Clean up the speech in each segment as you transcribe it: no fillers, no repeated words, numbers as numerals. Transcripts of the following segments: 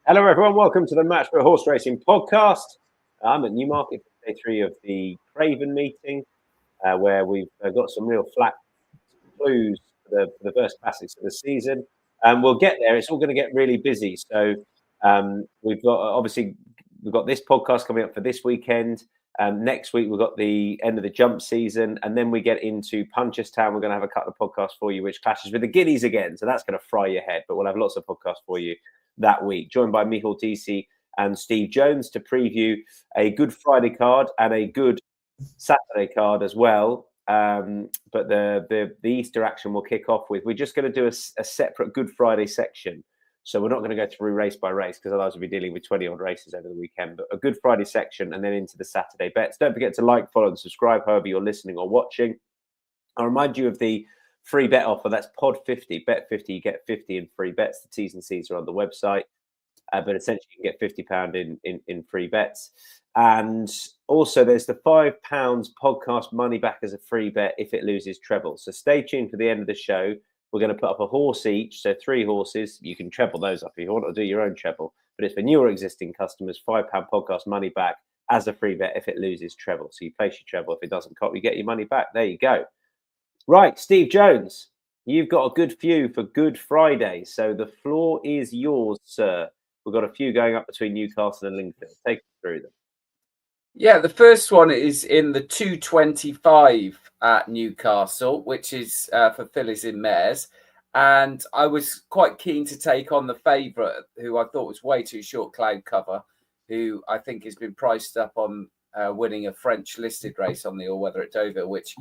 Hello, everyone. Welcome to the Match for Horse Racing podcast. I'm at Newmarket for day 3 of the Craven meeting, where we've got some real flat clues for the first classics of the season. We'll get there. It's all going to get really busy. So we've got this podcast coming up for this weekend. Next week we've got the end of the jump season, and then we get into Punchestown. We're going to have a couple of podcasts for you, which clashes with the Guineas again. So that's going to fry your head. But we'll have lots of podcasts for you that week, joined by Micheál, Deasy and Steve Jones to preview a Good Friday card and a good Saturday card as well. But the Easter action will kick off with, we're just going to do a separate Good Friday section. So we're not going to go through race by race because otherwise we'll be dealing with 20 odd races over the weekend. But a Good Friday section and then into the Saturday bets. Don't forget to like, follow and subscribe however you're listening or watching. I'll remind you of the free bet offer. That's Pod 50. Bet 50, you get 50 in free bets. The T's and C's are on the website. But essentially you can get £50 in free bets. And also there's the £5 podcast money back as a free bet if it loses treble. So stay tuned for the end of the show. We're going to put up a horse each. So 3 horses. You can treble those up if you want to do your own treble. But it's for newer existing customers, £5 podcast money back as a free bet if it loses treble. So you place your treble. If it doesn't cop, you get your money back. There you go. Right, Steve Jones, you've got a good few for Good Friday. So the floor is yours, sir. We've got a few going up between Newcastle and Lingfield. Take us through them. Yeah, the first one is in the 225 at Newcastle, which is for fillies in mares. And I was quite keen to take on the favourite, who I thought was way too short, Cloud Cover, who I think has been priced up on winning a French listed race on the All-Weather at Dover, which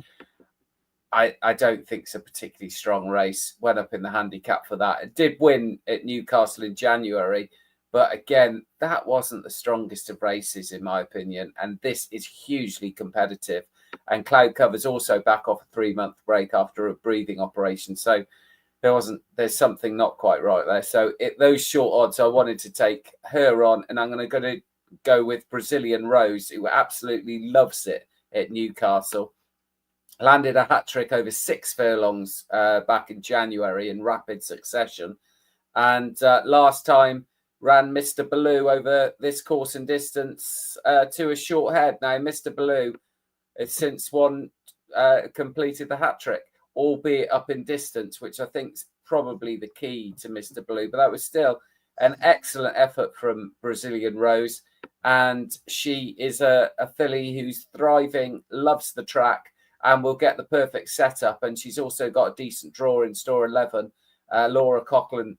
I don't think it's a particularly strong race. Went up in the handicap for that. It did win at Newcastle in January. But again, that wasn't the strongest of races, in my opinion. And this is hugely competitive. And Cloud Cover's also back off a 3-month break after a breathing operation. So there's something not quite right there. So those short odds, I wanted to take her on. And I'm going to go with Brazilian Rose, who absolutely loves it at Newcastle. Landed a hat-trick over 6 furlongs back in January in rapid succession. And last time, ran Mr. Baloo over this course and distance to a short head. Now, Mr. Baloo has since completed the hat-trick, albeit up in distance, which I think is probably the key to Mr. Baloo. But that was still an excellent effort from Brazilian Rose. And she is a filly who's thriving, loves the track, and will get the perfect setup. And she's also got a decent draw in store 11. Laura Coughlin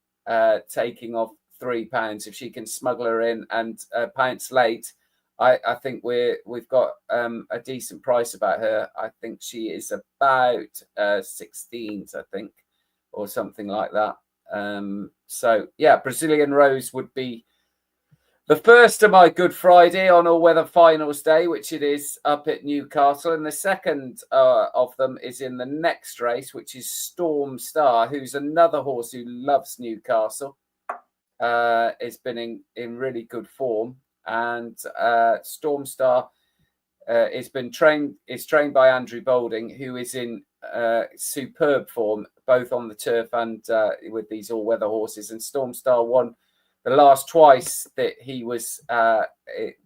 taking off £3 if she can smuggle her in and pounce late. I think we've got a decent price about her. I think she is about 16s, I think, or something like that. So yeah, Brazilian Rose would be the first of my Good Friday on All-Weather Finals Day, which it is up at Newcastle. And the second of them is in the next race, which is Storm Star, who's another horse who loves Newcastle. Has been in really good form, and Storm Star is trained by Andrew Boulding, who is in superb form both on the turf and with these all-weather horses. And Storm Star won the last twice that he was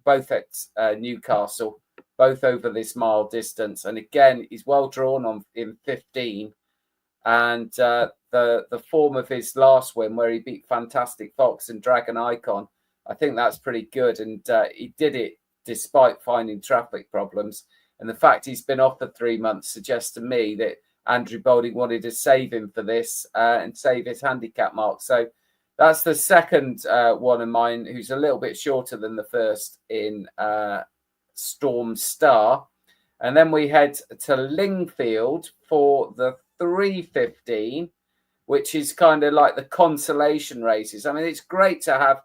both at Newcastle, both over this mile distance. And again, he's well drawn in 15. And the form of his last win, where he beat Fantastic Fox and Dragon Icon, I think that's pretty good. And he did it despite finding traffic problems. And the fact he's been off for 3 months suggests to me that Andrew Boulding wanted to save him for this and save his handicap mark. So that's the second one of mine, who's a little bit shorter than the first in Storm Star. And then we head to Lingfield for the 3:15, which is kind of like the consolation races. I mean, it's great to have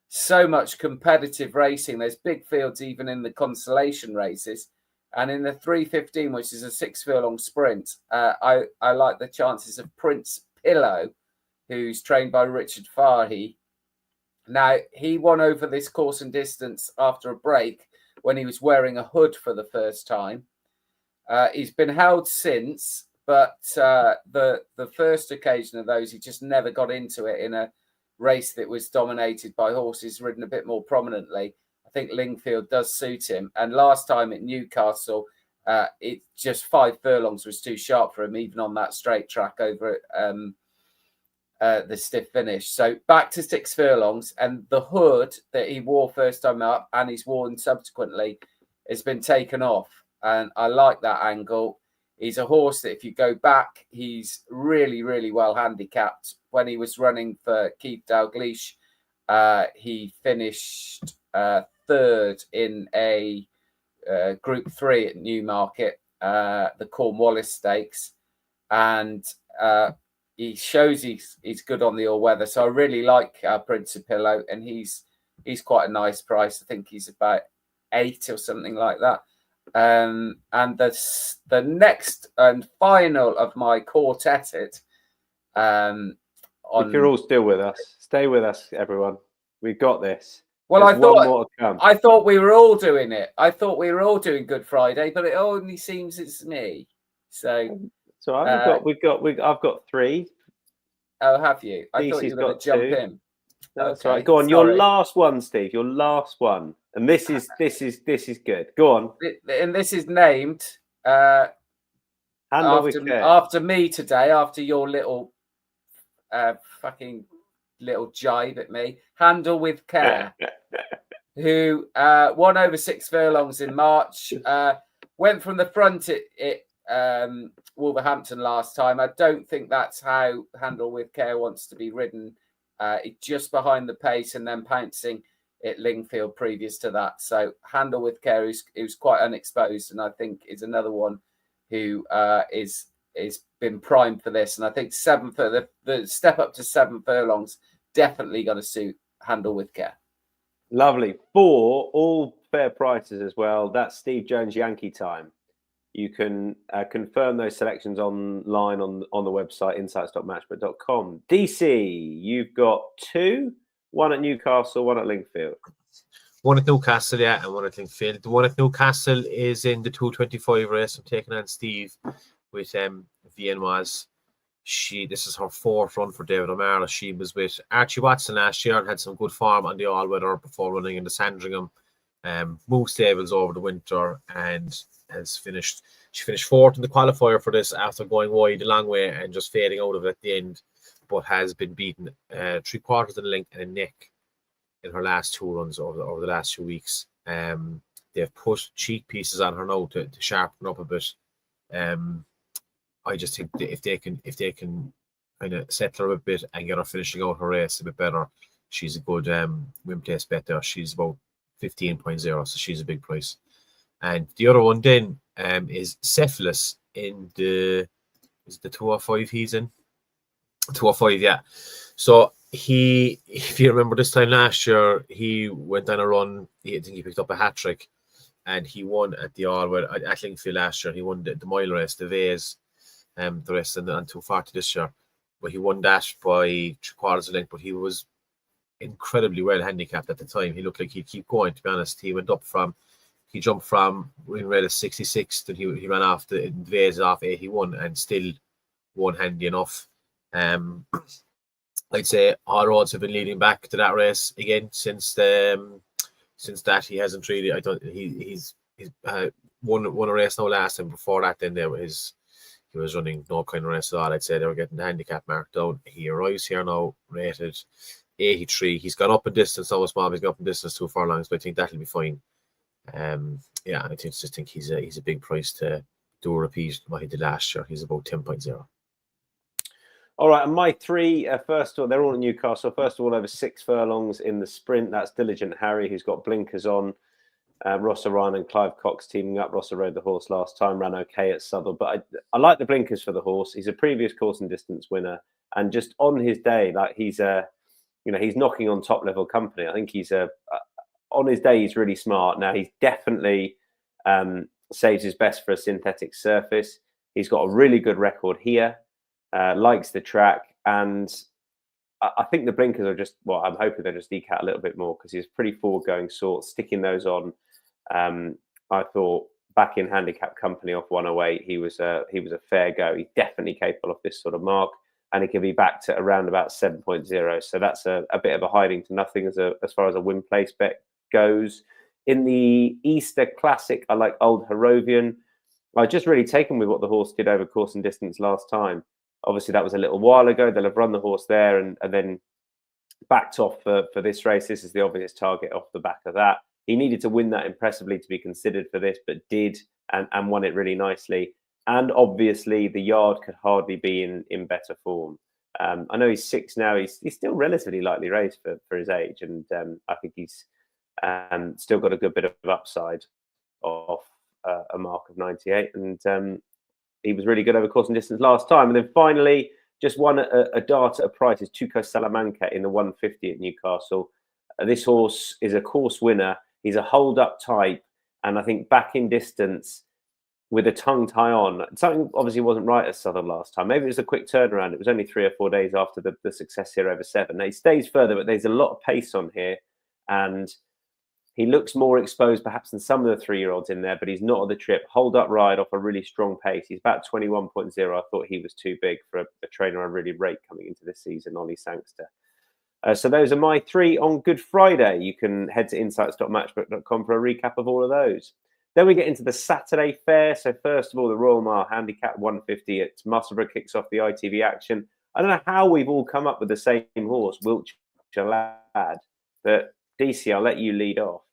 so much competitive racing. There's big fields even in the consolation races. And in the 3:15, which is a 6 furlong sprint, I like the chances of Prince Pillow, who's trained by Richard Fahey. Now, he won over this course and distance after a break when he was wearing a hood for the first time. He's been held since, but the first occasion of those, he just never got into it in a race that was dominated by horses ridden a bit more prominently, I think Lingfield does suit him. And last time at Newcastle, it just 5 furlongs was too sharp for him, even on that straight track over at the stiff finish. So back to 6 furlongs, and the hood that he wore first time up and he's worn subsequently has been taken off. And I like that angle. He's a horse that if you go back, he's really, really well handicapped. When he was running for Keith Dalgleish, he finished third in a Group 3 at Newmarket, the Cornwallis Stakes. And he shows he's good on the all-weather. So I really like Principillo, and he's quite a nice price. I think he's about 8 or something like that. And the next and final of my quartet. If you're all still with us, stay with us, everyone. We've got this. Well, There's one more to come. I thought we were all doing it. I thought we were all doing Good Friday, but it only seems it's me. So it's all right. I've got 3. Oh, have you? I thought Deasy's you were going got to jump 2. in. That's right. Go on. Your last one, Steve. Your last one. And this is good. Go on. And this is named after me today, after your little fucking little jibe at me. Handle with Care, who won over 6 furlongs in March. Went from the front at Wolverhampton last time. I don't think that's how Handle with Care wants to be ridden. Just behind the pace and then pouncing at Lingfield previous to that. So Handle with Care, who's quite unexposed, and I think is another one who is been primed for this. And I think the step up to 7 furlongs definitely going to suit Handle with Care. Lovely. 4 all fair prices as well. That's Steve Jones Yankee time. You can confirm those selections online on the website, insights.matchbook.com. DC, you've got 2, one at Newcastle, one at Lingfield. One at Newcastle, yeah, and one at Lingfield. The one at Newcastle is in the 225 race. I'm taking on Steve with Viennoise. This is her 4th run for David O'Mara. She was with Archie Watson last year and had some good form on the all-weather before running in the Sandringham. Moved stables over the winter and has finished. She finished 4th in the qualifier for this after going wide a long way and just fading out of it at the end, but has been beaten 3/4 of the length and a neck in her last 2 runs over the last 2 weeks. They've put cheek pieces on her now to sharpen up a bit. I just think that if they can kind of settle her a bit and get her finishing out her race a bit better, she's a good win place bet there. She's about 15.0, so she's a big price. And the other one then is Cephalus in the 205 he's in. 205, yeah. So if you remember this time last year, he went on a run. I think he picked up a hat-trick and he won at the all-weather at Lingfield last year. He won the mile race, the Vase, the rest and 240 this year. But he won that by 3/4 of the length, but he was incredibly well handicapped at the time. He looked like he'd keep going, to be honest. He jumped from winning rate of 66, then he ran off the Vase off 81 and still won handy enough. I'd say all roads have been leading back to that race again since that. He hasn't really. He's won a race now last, and before that, then he was running no kind of race at all. I'd say they were getting the handicap marked down. He arrives here now rated 83. He's gone up in distance, almost small. He's gone up in distance 2 furlongs, but I think that'll be fine. I think he's a big price to do a repeat what he did last year. He's about 10.0. All right, and my 3, first of all, they're all in Newcastle. First of all, over 6 furlongs in the sprint. That's Diligent Harry, who's got blinkers on. Rossa Ryan and Clive Cox teaming up. Rossa rode the horse last time, ran okay at Southwell. But I like the blinkers for the horse. He's a previous course and distance winner. And just on his day, like he's knocking on top level company. I think on his day, he's really smart. Now, he's definitely saves his best for a synthetic surface. He's got a really good record here. Likes the track, and I think the blinkers are just, well, I'm hoping they just eke out a little bit more because he's pretty forward-going sort. Sticking those on, I thought back in handicap company off 108, he was a fair go. He's definitely capable of this sort of mark, and he could be backed at around about 7.0. So that's a bit of a hiding to nothing as far as a win place bet goes. In the Easter Classic, I like Old Harrovian. I just really taken with what the horse did over course and distance last time. Obviously, that was a little while ago. They'll have run the horse there and then backed off for this race. This is the obvious target off the back of that. He needed to win that impressively to be considered for this, but did and won it really nicely. And obviously, the yard could hardly be in better form. I know he's 6 now. He's still relatively lightly raced for his age, and I think he's still got a good bit of upside off a mark of 98. And he was really good over course and distance last time. And then finally, just won a dart at a price is Tuco Salamanca in the 150 at Newcastle. This horse is a course winner. He's a hold-up type, and I think back in distance with a tongue tie on. Something obviously wasn't right at Southern last time. Maybe it was a quick turnaround. It was only 3 or 4 days after the success here over 7. Now, he stays further, but there's a lot of pace on here, and he looks more exposed perhaps than some of the 3-year-olds in there, but he's not on the trip. Hold up ride off a really strong pace. He's about 21.0. I thought he was too big for a trainer I really rate coming into this season, Ollie Sangster. So those are my 3 on Good Friday. You can head to insights.matchbook.com for a recap of all of those. Then we get into the Saturday fair. So first of all, the Royal Mile Handicap 150 at Musselburgh kicks off the ITV action. I don't know how we've all come up with the same horse, Wiltshire Lad, but Deasy, I'll let you lead off.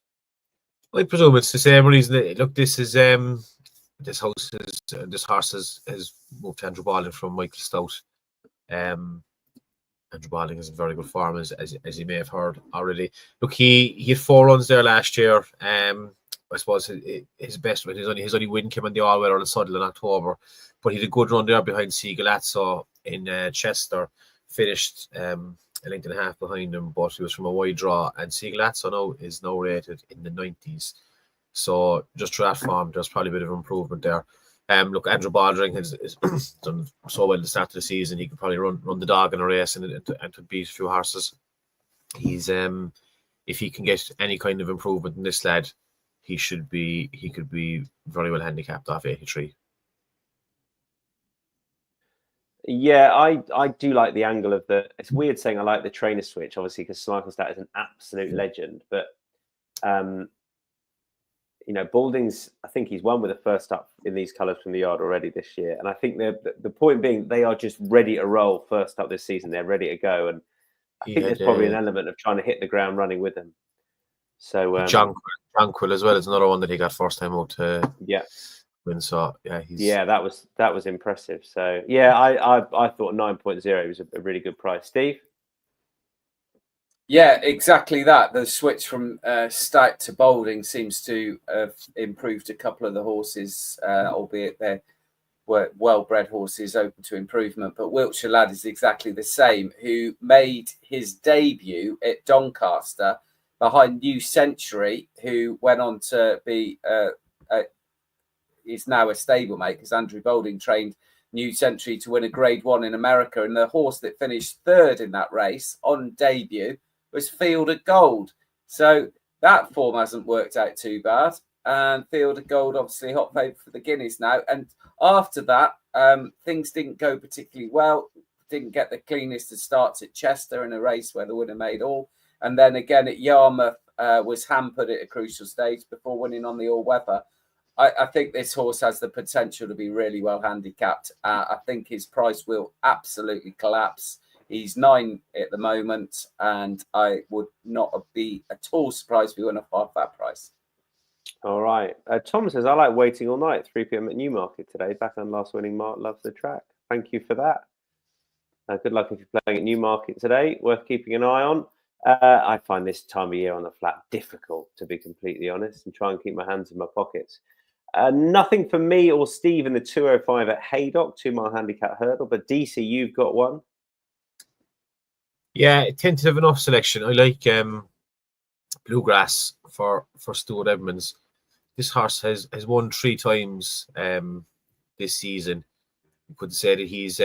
I presume it's the same reason. Look, this horse has moved to Andrew Balding from Michael Stout. Andrew Balding is in very good form, as you may have heard already. Look, he had 4 runs there last year. I suppose his best win, his only win came on the all-weather in Sutherland in October, but he had a good run there behind Sigalazzo in Chester. Finished a length and a half behind him, but he was from a wide draw, and Sigalazzo is now rated in the 90s. So just through that form, there's probably a bit of improvement there. Look, Andrew Balding has done so well at the start of the season. He could probably run the dog in a race and to beat a few horses. He's if he can get any kind of improvement in this lad, he could be very well handicapped off 83. Yeah, I do like the angle of it's weird saying I like the trainer switch, obviously, because Smichaelstadt is an absolute legend. But, Balding's, I think he's won with the first up in these colours from the yard already this year. And I think the point being, they are just ready to roll first up this season. They're ready to go. And I think there's probably an element of trying to hit the ground running with them. So Tranquil as well is another one that he got first time out to win. So that was impressive. So I thought 9.0 was a really good price. Steve? Yeah, exactly that. The switch from Stout to Balding seems to have improved a couple of the horses, albeit they're well-bred horses open to improvement. But Wiltshire Lad is exactly the same, who made his debut at Doncaster behind New Century, who went on to be is now a stablemate, because Andrew Balding trained New Century to win a Grade 1 in America. And the horse that finished 3rd in that race on debut was Field of Gold. So that form hasn't worked out too bad. And Field of Gold, obviously, hot favourite for the Guineas now. And after that, things didn't go particularly well. Didn't get the cleanest of starts at Chester in a race where the winner made all. And then again at Yarmouth was hampered at a crucial stage before winning on the all-weather. I think this horse has the potential to be really well handicapped. I think his price will absolutely collapse. He's 9 at the moment, and I would not be at all surprised if he went off that price. All right. Tom says, I like waiting all night, 3 p.m. at Newmarket today. Back on last winning Mark loves the track. Thank you for that. Good luck if you're playing at Newmarket today. Worth keeping an eye on. I find this time of year on the flat difficult, to be completely honest, and try and keep my hands in my pockets. Nothing for me or Steve in the 205 at Haydock, 2 mile handicap hurdle. But DC, you've got one. Yeah, tentative enough selection. I like Bluegrass for Stuart Edmonds. This horse has won 3 times this season. You could say that he's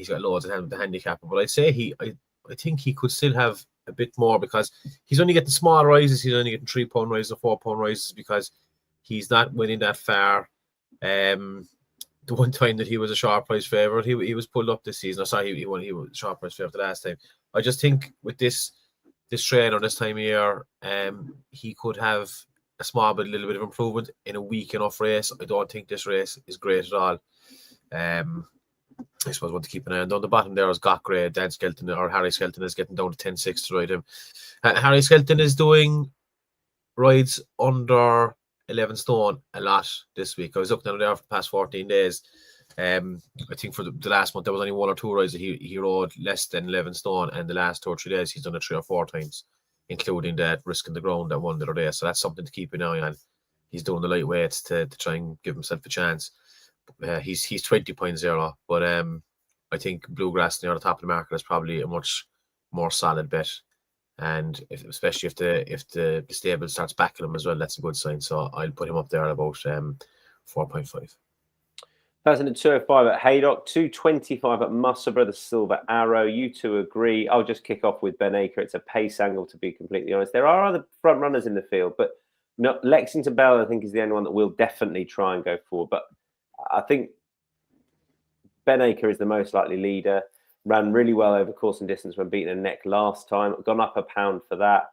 got loads of the handicap, but I'd say I think he could still have a bit more, because he's only getting small rises. He's only getting 3 pound rises or 4 pound rises, because he's not winning that far. the one time that he was a sharp price favourite, he was pulled up this season. Sorry, he was a sharp price favourite the last time. I just think with this trainer this time of year, he could have a little bit of improvement in a weak enough race. I don't think this race is great at all. I suppose one to keep an eye on. Down the bottom there is Gray, Dan Skelton, or Harry Skelton is getting down to 10-6 to ride him. Harry Skelton is doing rides under 11 stone a lot this week. I was looking at it there for the past 14 days. I think for the last month there was only 1 or 2 rides that he rode less than 11 stone, and the last 2 or 3 days he's done it 3 or 4 times, including that risking the ground that one the other day. So that's something to keep an eye on. He's doing the lightweights to try and give himself a chance. He's 20.0, but I think Bluegrass near the top of the market is probably a much more solid bet, and especially if the stable starts backing him as well, that's a good sign. So I'll put him up there at about 4.5. 1,205 at Haydock, 225 at Musselburgh, the Silver Arrow. You two agree. I'll just kick off with Ben Acre. It's a pace angle, to be completely honest. There are other front runners in the field, but Lexington Bell, I think, is the only one that will definitely try and go forward. But I think Ben Acre is the most likely leader. Ran really well over course and distance when beating a neck last time. Gone up £1 for that.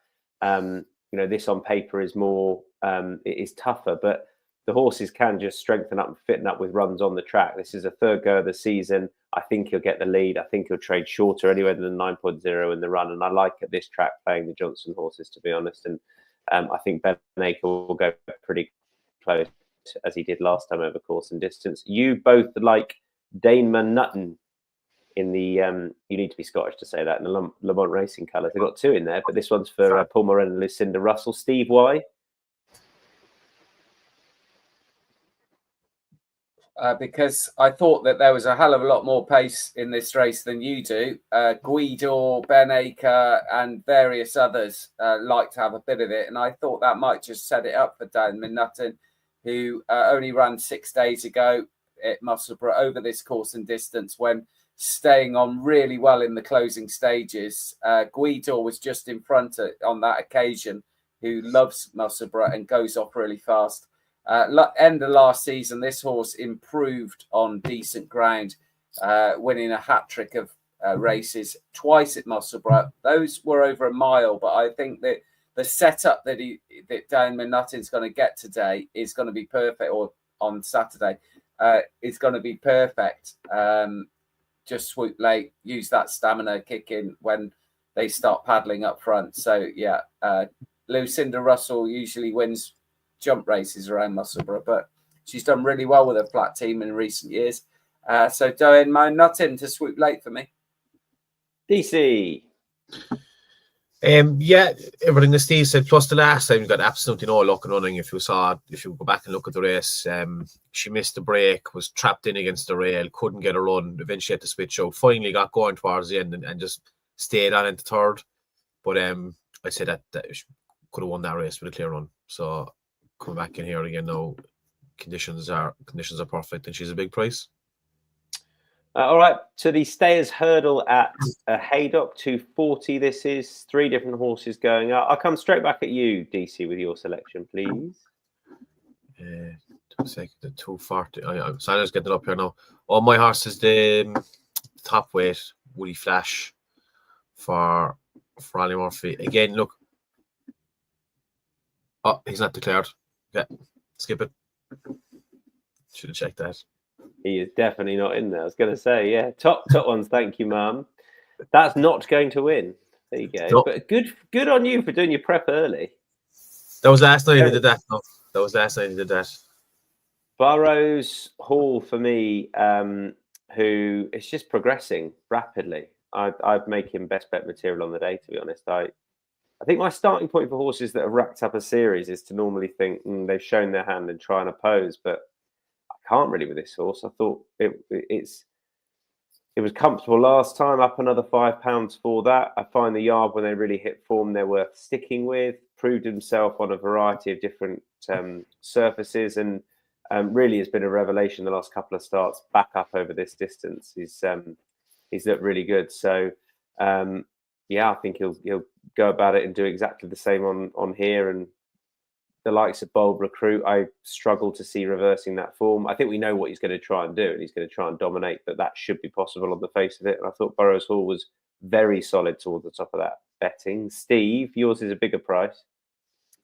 This on paper is more, it is tougher, but the horses can just strengthen up and fitten up with runs on the track. This is a third go of the season. I think he'll get the lead. I think he'll trade shorter anyway than 9.0 in the run. And I like at this track playing the Johnson horses, to be honest. And I think Ben Acre will go pretty close as he did last time over course and distance. You both like Daneman Nutton in the, you need to be Scottish to say that, in the Le Mans Racing colours. They've got 2 in there, but this one's for Paul Moran and Lucinda Russell. Steve, why? Because I thought that there was a hell of a lot more pace in this race than you do. Guido, Ben Acre, and various others like to have a bit of it, and I thought that might just set it up for Daneman Nutton, who only ran 6 days ago at Musselburgh over this course and distance when staying on really well in the closing stages. Guido was just in front on that occasion, who loves Musselburgh and goes off really fast. End of last season, this horse improved on decent ground, winning a hat-trick of races twice at Musselburgh. Those were over a mile, but I think that the setup that Daneman Nutton's going to get today is going to be perfect, or on Saturday, is going to be perfect. Just swoop late, use that stamina kick in when they start paddling up front. So, yeah, Lucinda Russell usually wins jump races around Musselburgh, but she's done really well with her flat team in recent years. So Daneman Nutton to swoop late for me. DC. Yeah, everything that Steve said, plus the last time you got absolutely no luck in running. If you go back and look at the race, she missed the break, was trapped in against the rail, couldn't get a run, eventually had to switch out, finally got going towards the end and just stayed on into third. But I'd say that she could have won that race with a clear run. So coming back in here again now, conditions are perfect, and she's a big price. All right, to the Stayers Hurdle at Haydock, 240. This is 3 different horses going up. I'll come straight back at you, DC, with your selection, please. 2 seconds, 240. So I'm just getting it up here now. My horse is the top weight, Woody Flash for Ollie Murphy. Again, look. Oh, he's not declared. Yeah, skip it. Should have checked that. He is definitely not in there. I was going to say, yeah, top ones. Thank you, Mum. That's not going to win. There you go. Nope. But good on you for doing your prep early. That was last night he did that. No, that was last night he did that. Burrows Hall for me, who is just progressing rapidly. I'd make him best bet material on the day, to be honest. I think my starting point for horses that have racked up a series is to normally think they've shown their hand and try and oppose, but I can't really with this horse. I thought it was comfortable last time, up another £5 for that. I find the yard, when they really hit form, they're worth sticking with. Proved himself on a variety of different surfaces, and really has been a revelation the last couple of starts. Back up over this distance, he's looked really good. So yeah, I think he'll go about it and do exactly the same on here, and the likes of Bold Recruit, I struggle to see reversing that form. I think we know what he's going to try and do, and he's going to try and dominate, but that should be possible on the face of it. And I thought Burrows Hall was very solid towards the top of that betting. Steve, yours is a bigger price.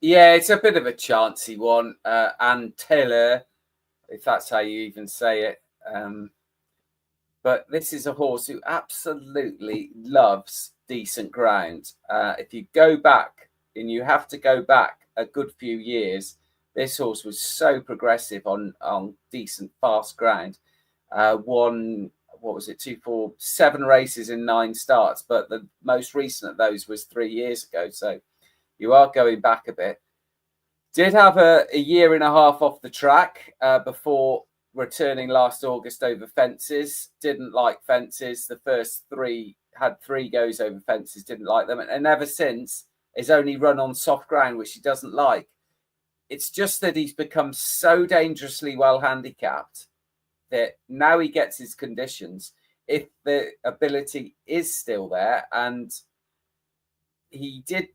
Yeah, it's a bit of a chancy one. And Taylor, if that's how you even say it. But this is a horse who absolutely loves decent ground. If you go back, and you have to go back a good few years, this horse was so progressive on decent, fast ground. Won, 7 races in 9 starts, but the most recent of those was 3 years ago. So you are going back a bit. Did have a year and a half off the track before returning last August over fences. Didn't like fences. The first 3 had 3 goes over fences, didn't like them. And ever since, has only run on soft ground, which he doesn't like. It's just that he's become so dangerously well handicapped that now he gets his conditions. If the ability is still there, and he did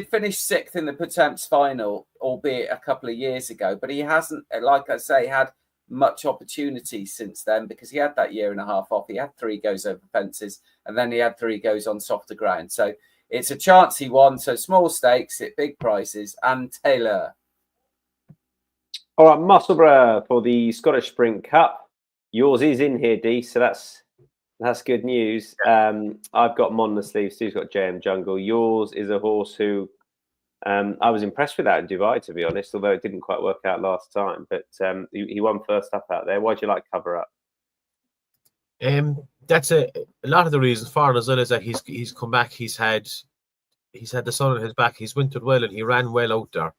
finish 6th in the Pertemps final, albeit a couple of years ago, but he hasn't, like I say, had much opportunity since then, because he had that year and a half off. He had 3 goes over fences, and then he had 3 goes on softer ground. So it's a chancy one. So small stakes at big prices. And Taylor. All right, Musselburgh for the Scottish Sprint Cup. Yours is in here, D, so that's good news. I've got Mon the sleeve. Steve's got JM Jungle. Yours is a horse who I was impressed with that in Dubai, to be honest, although it didn't quite work out last time. But he won first up out there. Why do you like Cover Up? That's a lot of the reasons for it as well, is that he's come back. He's had the sun on his back. He's wintered well, and he ran well out there.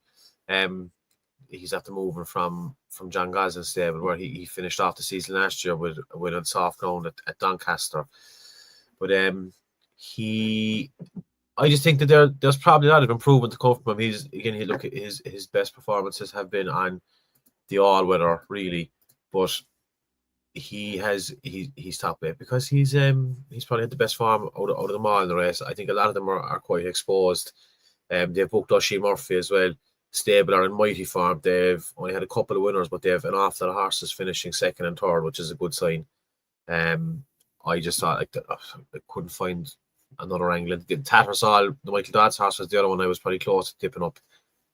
He's after moving from John Goslin's stable, where he finished off the season last year with a win on soft ground at Doncaster. But I just think that there's probably a lot of improvement to come from him. Look at his best performances have been on the all weather, really, but he's top 8 because he's probably had the best form out of them all in the race. I think a lot of them are quite exposed. They've booked Oshie Murphy as well. Stable are in mighty form. They've only had a couple of winners, but they've an awful lot of horses finishing 2nd and 3rd, which is a good sign. I just thought I couldn't find another angle. Tattersall, the Michael Dodds horse, was the other one I was probably close to tipping up,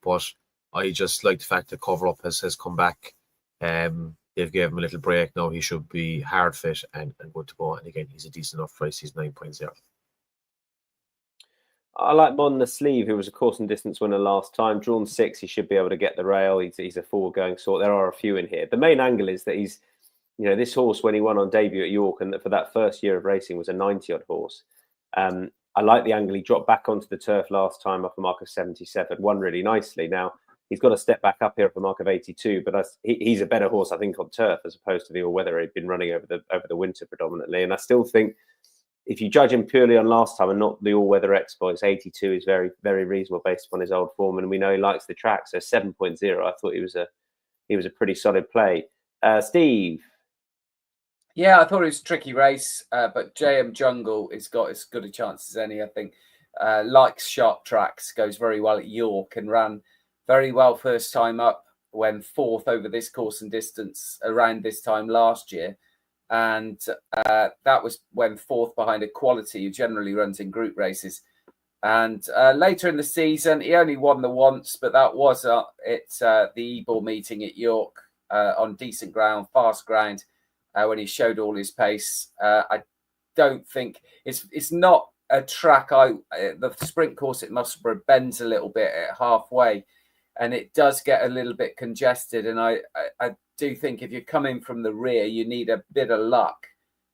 but I just like the fact that Cover Up has come back. They've given him a little break now. He should be hard fit and good to go. And again, he's a decent enough price. He's 9.0. I like Mon the sleeve, who was a course and distance winner last time. Drawn 6, he should be able to get the rail. He's a forward-going sort. There are a few in here. The main angle is that he's, this horse, when he won on debut at York, and for that first year of racing, was a 90-odd horse. I like the angle. He dropped back onto the turf last time off a mark of 77, won really nicely. Now, he's got to step back up here off a mark of 82, but he's a better horse, I think, on turf as opposed to the all-weather he'd been running over the winter predominantly. And I still think, if you judge him purely on last time and not the all-weather exploits, 82 is very, very reasonable based upon his old form, and we know he likes the track. So 7.0, I thought he was a pretty solid play. Steve. Yeah, I thought it was a tricky race, but JM Jungle has got as good a chance as any, I think. Likes sharp tracks, goes very well at York, and ran very well first time up when 4th over this course and distance around this time last year. And that was when 4th behind a quality who generally runs in group races. And later in the season, he only won the once, but that was at the Ebor meeting at York on decent ground, fast ground, when he showed all his pace. I don't think it's not a track. The sprint course at Musselburgh bends a little bit at halfway, and it does get a little bit congested. And I do think if you're coming from the rear, you need a bit of luck.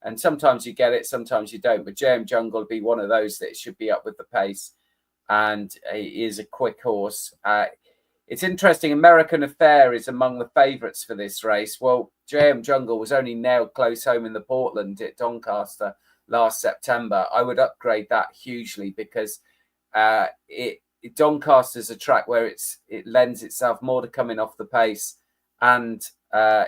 And sometimes you get it, sometimes you don't. But JM Jungle will be one of those that should be up with the pace. And he is a quick horse. It's interesting. American Affair is among the favourites for this race. Well, JM Jungle was only nailed close home in the Portland at Doncaster last September. I would upgrade that hugely because Doncaster's a track where it lends itself more to coming off the pace. And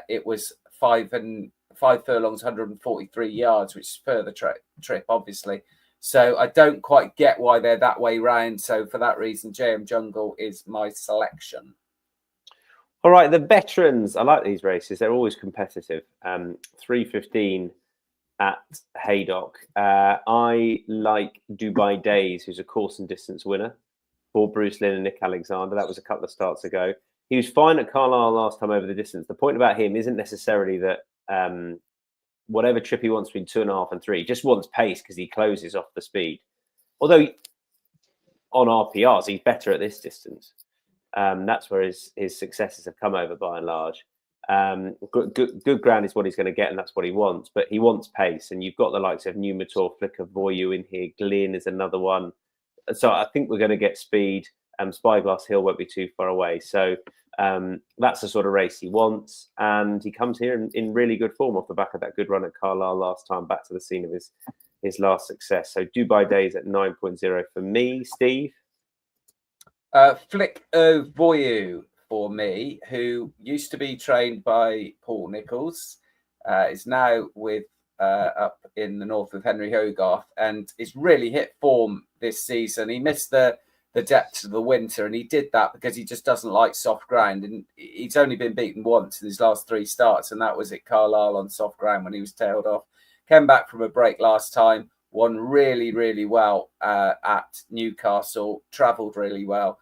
it was 5 furlongs, 143 yards, which is further trip, obviously. So I don't quite get why they're that way round. So for that reason, JM Jungle is my selection. All right, the veterans. I like these races. They're always competitive. 3:15 at Haydock. I like Dubai Days, who's a course and distance winner for Bruce Lynn and Nick Alexander. That was a couple of starts ago. He was fine at Carlisle last time over the distance. The point about him isn't necessarily that whatever trip he wants between 2.5 and 3, he just wants pace because he closes off the speed. Although on RPRs, he's better at this distance. That's where his successes have come over by and large. Good ground is what he's going to get, and that's what he wants. But he wants pace, and you've got the likes of Numitor, Flicker, Voyu in here. Glyn is another one. So I think we're going to get speed. Spyglass Hill won't be too far away. So that's the sort of race he wants. And he comes here in really good form off the back of that good run at Carlisle last time, back to the scene of his last success. So Dubai Days at 9.0 for me. Steve? Flick Voyu for me, who used to be trained by Paul Nicholls, is now with up in the north of Henry Hogarth, and is really hit form this season. He missed the depths of the winter, and he did that because he just doesn't like soft ground, and he's only been beaten once in his last 3 starts, and that was at Carlisle on soft ground when he was tailed off. Came back from a break last time, won really, really well at Newcastle, travelled really well.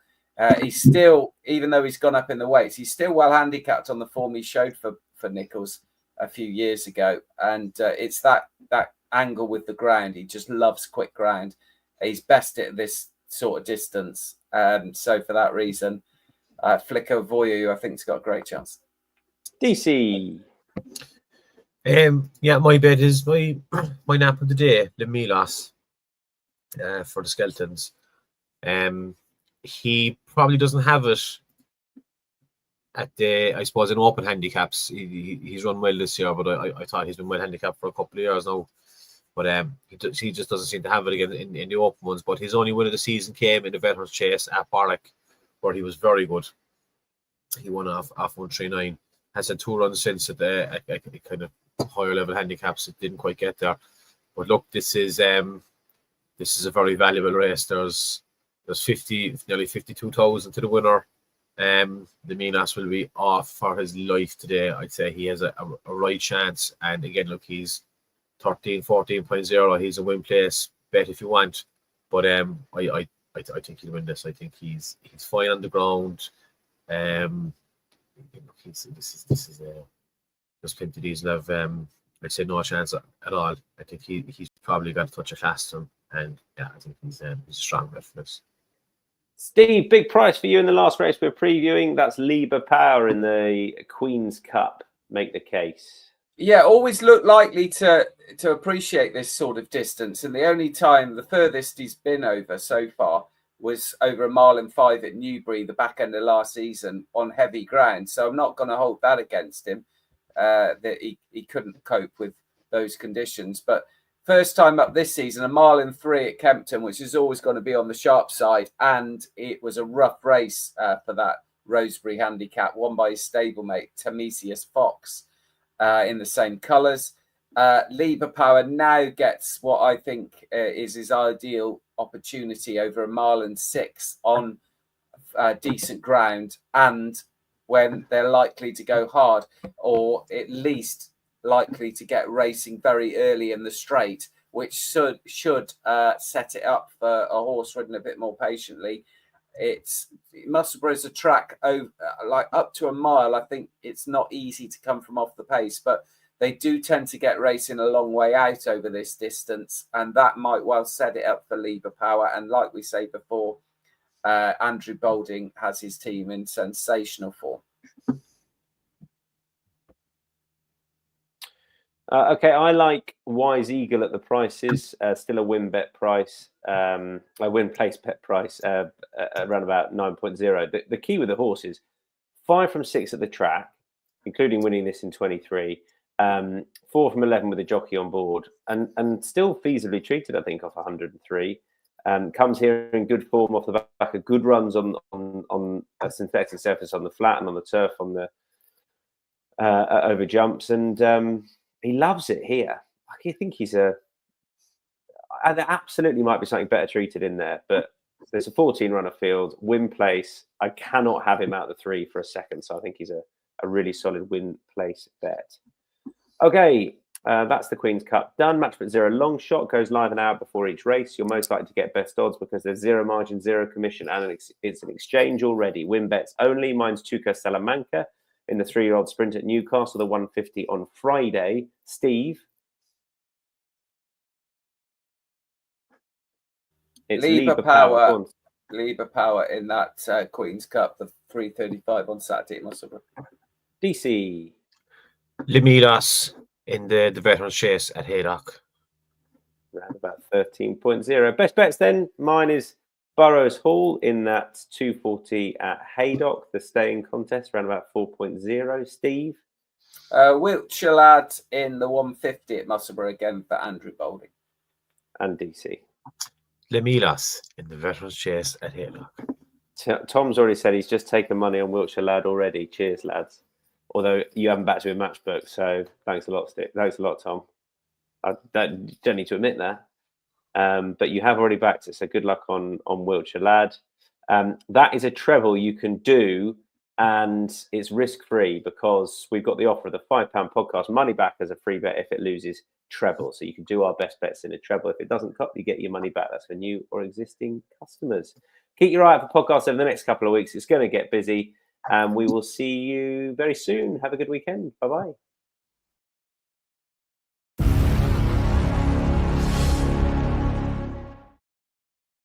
He's still, even though he's gone up in the weights, he's still well handicapped on the form he showed for Nicholls a few years ago. And it's that angle with the ground. He just loves quick ground. He's best at this sort of distance. So for that reason, Flicker Voyu, I think, has got a great chance. DC. Yeah, my bet is my nap of the day, the Micheál, for the Skeletons. He probably doesn't have it at the, I suppose, in open handicaps. He's run well this year, but I thought he's been well handicapped for a couple of years now. But he just doesn't seem to have it again in the open ones. But his only win of the season came in the Veterans Chase at Barlick, where he was very good. He won off 139. Has had 2 runs since at the kind of higher level handicaps. It didn't quite get there. But look, this is a very valuable race. There's nearly 52,000 to the winner. The Micheál will be off for his life today. I'd say he has a right chance. And again, look, he's 14.0. He's a win place bet if you want. But I think he'll win this. I think he's fine on the ground. This is just plenty of these have I'd say no chance at all. I think he's probably got a touch of class to him. And yeah, I think he's a strong bet for this. Steve, big price for you in the last race we're previewing. That's Liber Power in the Queen's Cup. Make the case. Yeah, always look likely to appreciate this sort of distance. And the only time, the furthest he's been over so far was over 1.5 miles at Newbury, the back end of last season on heavy ground. So I'm not going to hold that against him, that he couldn't cope with those conditions. But first time up this season, 1.3 miles at Kempton, which is always going to be on the sharp side. And it was a rough race for that Rosebery handicap, won by his stablemate, Tamesius Fox, in the same colours. Liber Power now gets what I think is his ideal opportunity over 1.6 miles on decent ground, and when they're likely to go hard, or at least likely to get racing very early in the straight, which should set it up for a horse ridden a bit more patiently. Musselburgh is a track over like up to 1 mile. I think it's not easy to come from off the pace, but they do tend to get racing a long way out over this distance, and that might well set it up for Liber Power. And like we say before, Andrew Boulding has his team in sensational form. Okay, I like Wise Eagle at the prices. Still a win bet price, a win place bet price around about 9.0. The key with the horse is 5 from 6 at the track, including winning this in 23. 4 from 11 with a jockey on board, and still feasibly treated, I think, off 103. Comes here in good form off the back of good runs on a synthetic surface, on the flat and on the turf, on the over jumps, and he loves it here. I think he's there absolutely might be something better treated in there, but There's a 14-runner field, win place. I cannot have him out of the 3 for a second, so I think he's a really solid win place bet. Okay, that's the Queen's Cup done. Match bet 0 long shot goes live an hour before each race. You're most likely to get best odds because there's 0 margin, 0 commission, and it's an exchange already. Win bets only. Mine's Tuca Salamanca in the 3-year-old sprint at Newcastle, the 150 on Friday. Steve? It's Lieber Power. Lieber Power in that Queen's Cup, the 3:35 on Saturday at Musselburgh. DC. Lemilas in the Veterans Chase at Haydock. Around about 13.0. Best bets then. Mine is Burrows Hall in that 240 at Haydock, the staying contest, around about 4.0. Steve? Wiltshire Lad in the 150 at Musselburgh again for Andrew Boulding. And DC. Lemilas in the Veterans Chase at Haydock. Tom's already said he's just taken money on Wiltshire Lad already. Cheers, lads. Although you haven't backed him in Matchbook, so thanks a lot, Steve. Thanks a lot, Tom. I don't need to admit that. But you have already backed it, so good luck on Wiltshire Lad. That is a treble you can do, and it's risk-free because we've got the offer of the £5 podcast money back as a free bet if it loses treble. So you can do our best bets in a treble. If it doesn't cut, you get your money back. That's for new or existing customers. Keep your eye out for podcasts over the next couple of weeks. It's going to get busy, and we will see you very soon. Have a good weekend. Bye-bye.